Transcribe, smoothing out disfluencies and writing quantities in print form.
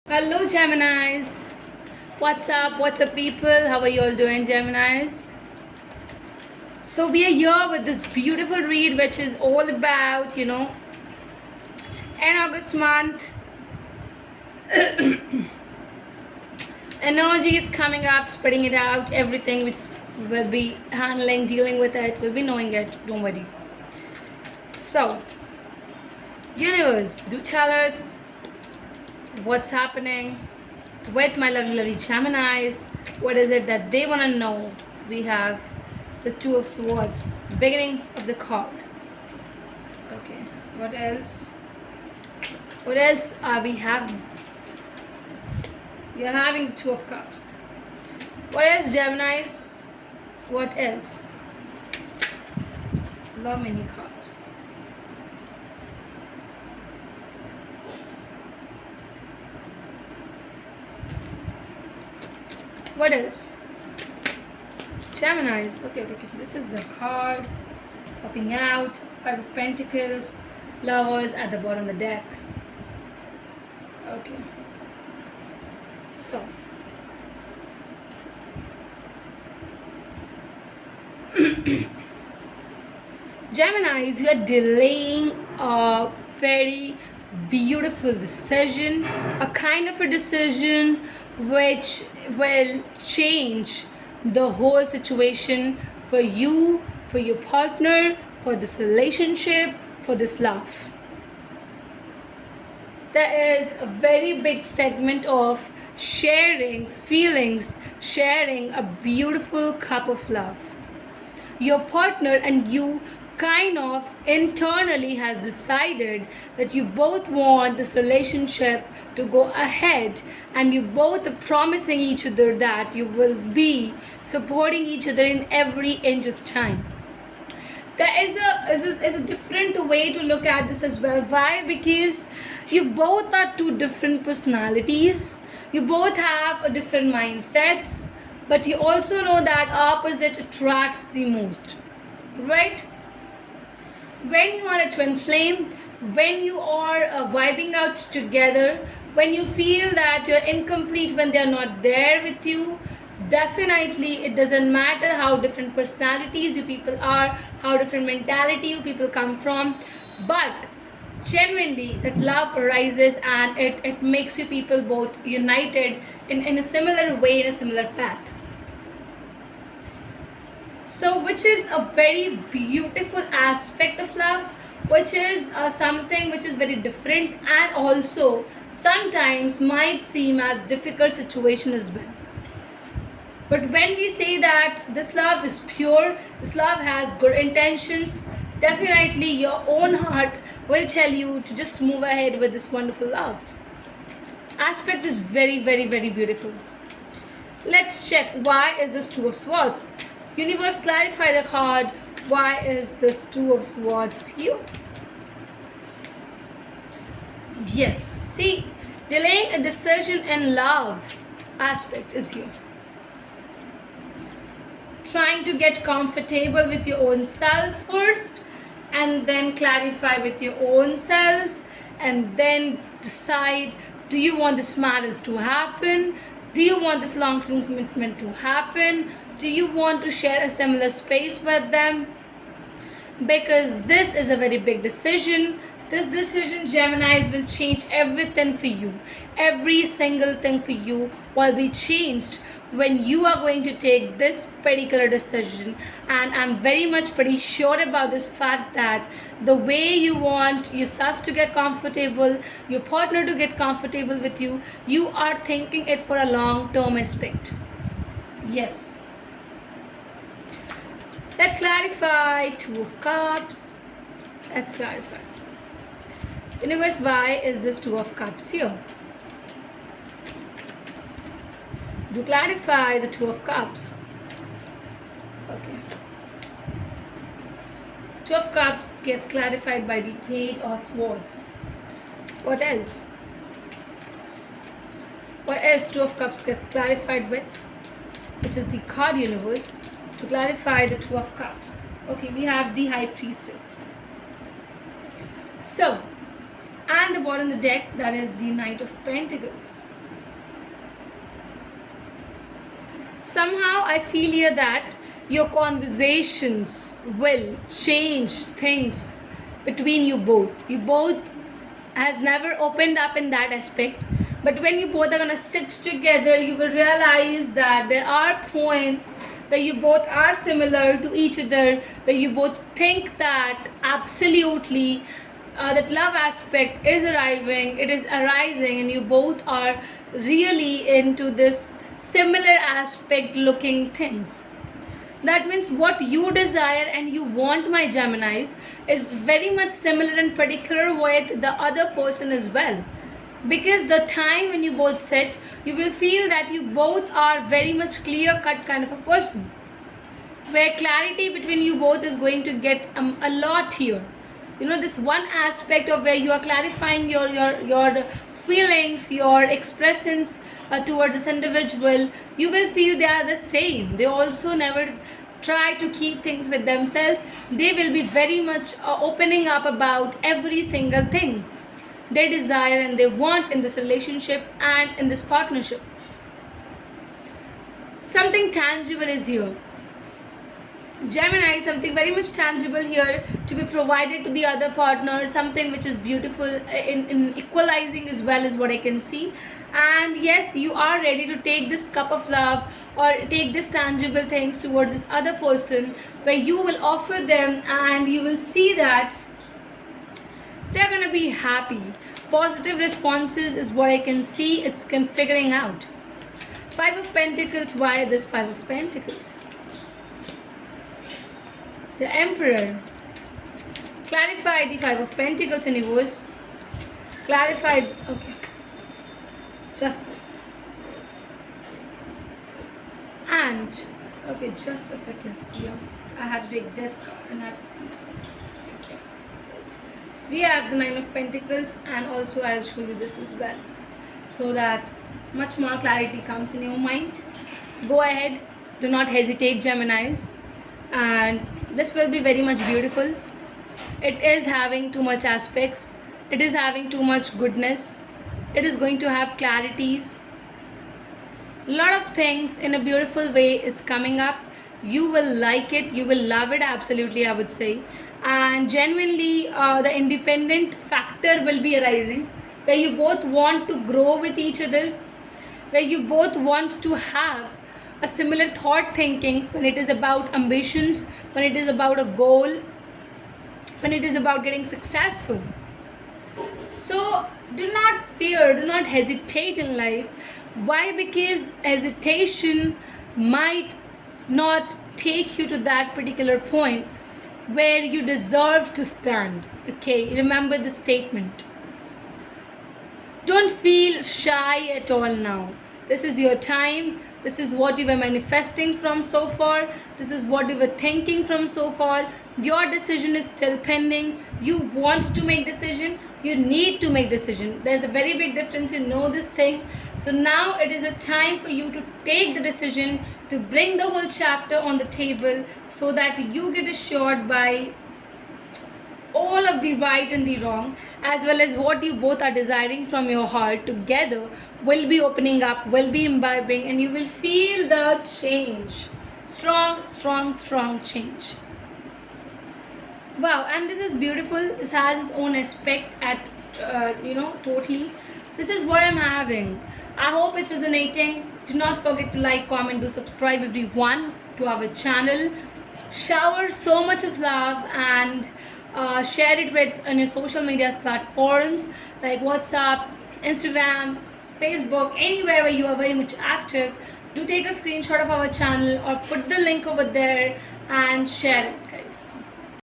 Hello, Geminis. What's up? What's up, people? How are you all doing, Geminis? So, we are here with this beautiful read, which is all about, in August month, energy is coming up, spreading it out, everything which will be handling, dealing with it, will be knowing it. Don't worry. So, universe, do tell us what's happening with my lovely Geminis. What is it that they want to know? We have the Two of Swords, beginning of the card. Okay, what else? What else are we having? We are having the Two of Cups. What else, Geminis? What else? Love many cards. What else? Geminis. Okay. This is the card popping out. Five of Pentacles. Lovers at the bottom of the deck. Okay. So. Geminis, you are delaying a very beautiful decision, a kind of a decision which will change the whole situation for you, for your partner, for this relationship, for this love. There is a very big segment of sharing feelings, sharing a beautiful cup of love. Your partner and you kind of internally has decided that you both want this relationship to go ahead, and you both are promising each other that you will be supporting each other in every inch of time. There is a different way to look at this as well. Why? Because you both are two different personalities, you both have a different mindsets, but you also know that opposite attracts the most, right? When you are a twin flame, when you are vibing out together, when you feel that you're incomplete when they're not there with you, definitely it doesn't matter how different personalities you people are, how different mentality you people come from, but genuinely that love arises, and it makes you people both united in a similar way, in a similar path. So, which is a very beautiful aspect of love, which is something which is very different, and also sometimes might seem as difficult situation as well. But when we say that this love is pure, this love has good intentions, definitely your own heart will tell you to just move ahead with this wonderful love. Aspect is very beautiful. Let's check why is this Two of Swords. Universe, clarify the card. Why is this Two of Swords here? Yes, see, delaying a decision in love aspect is here. Trying to get comfortable with your own self first, and then clarify with your own selves, and then decide, do you want this marriage to happen? Do you want this long-term commitment to happen? Do you want to share a similar space with them? Because this is a very big decision. This decision, Geminis, will change everything for you. Every single thing for you will be changed when you are going to take this particular decision. And I'm very much pretty sure about this fact that the way you want yourself to get comfortable, your partner to get comfortable with you, you are thinking it for a long-term aspect. Yes. Let's clarify. Two of Cups. Let's clarify. Universe, why is this Two of Cups here? Do clarify the Two of Cups. Okay. Two of Cups gets clarified by the Page of Swords. What else? What else Two of Cups gets clarified with? Which is the card universe. To clarify the Two of Cups. Okay, we have the High Priestess. So, and the bottom of the deck, that is the Knight of Pentacles. Somehow I feel here that your conversations will change things between you both. You both has never opened up in that aspect, but when you both are gonna sit together, you will realize that there are points where you both are similar to each other, where you both think that absolutely that love aspect is arriving, it is arising, and you both are really into this similar aspect looking things. That means what you desire and you want, my Geminis, is very much similar and particular with the other person as well. Because the time when you both sit, you will feel that you both are very much clear cut kind of a person, where clarity between you both is going to get a lot here. You know, this one aspect of where you are clarifying your feelings, your expressions towards this individual, you will feel they are the same. They also never try to keep things with themselves. They will be very much opening up about every single thing they desire and they want in this relationship and in this partnership. Something tangible is here. Gemini, something very much tangible here to be provided to the other partner, something which is beautiful in equalizing as well as what I can see. And yes, you are ready to take this cup of love or take this tangible things towards this other person, where you will offer them and you will see that they're gonna be happy. Positive responses is what I can see. It's figuring out. Five of Pentacles. Why this Five of Pentacles? The Emperor. Clarify the Five of Pentacles, universe. Clarify. Okay. Justice. And okay, just a second. Yeah, I had to take this card and that. Okay. We have the Nine of Pentacles, and also I'll show you this as well, so that much more clarity comes in your mind. Go ahead. Do not hesitate, Geminis. And this will be very much beautiful. It is having too much aspects, it is having too much goodness, it is going to have clarities. A lot of things in a beautiful way is coming up. You will like it, you will love it, absolutely, I would say. And genuinely the independent factor will be arising, where you both want to grow with each other, where you both want to have a similar thought thinkings when it is about ambitions, when it is about a goal, when it is about getting successful. So do not fear, do not hesitate in life. Why? Because hesitation might not take you to that particular point where you deserve to stand. Okay, remember the statement. Don't feel shy at all now. This is your time. This is what you were manifesting from so far. This is what you were thinking from so far. Your decision is still pending. You want to make decision. You need to make decision. There's a very big difference. You know this thing. So now it is a time for you to take the decision, to bring the whole chapter on the table, so that you get assured by all of the right and the wrong, as well as what you both are desiring from your heart together will be opening up, will be imbibing, and you will feel the change. Strong change. Wow, and this is beautiful. This has its own aspect at totally. This is what I'm having. I hope it's resonating. Do not forget to like, comment, do subscribe everyone to our channel. Shower so much of love and share it with on your social media platforms like WhatsApp, Instagram, Facebook, anywhere where you are very much active. Do take a screenshot of our channel or put the link over there and share it, guys.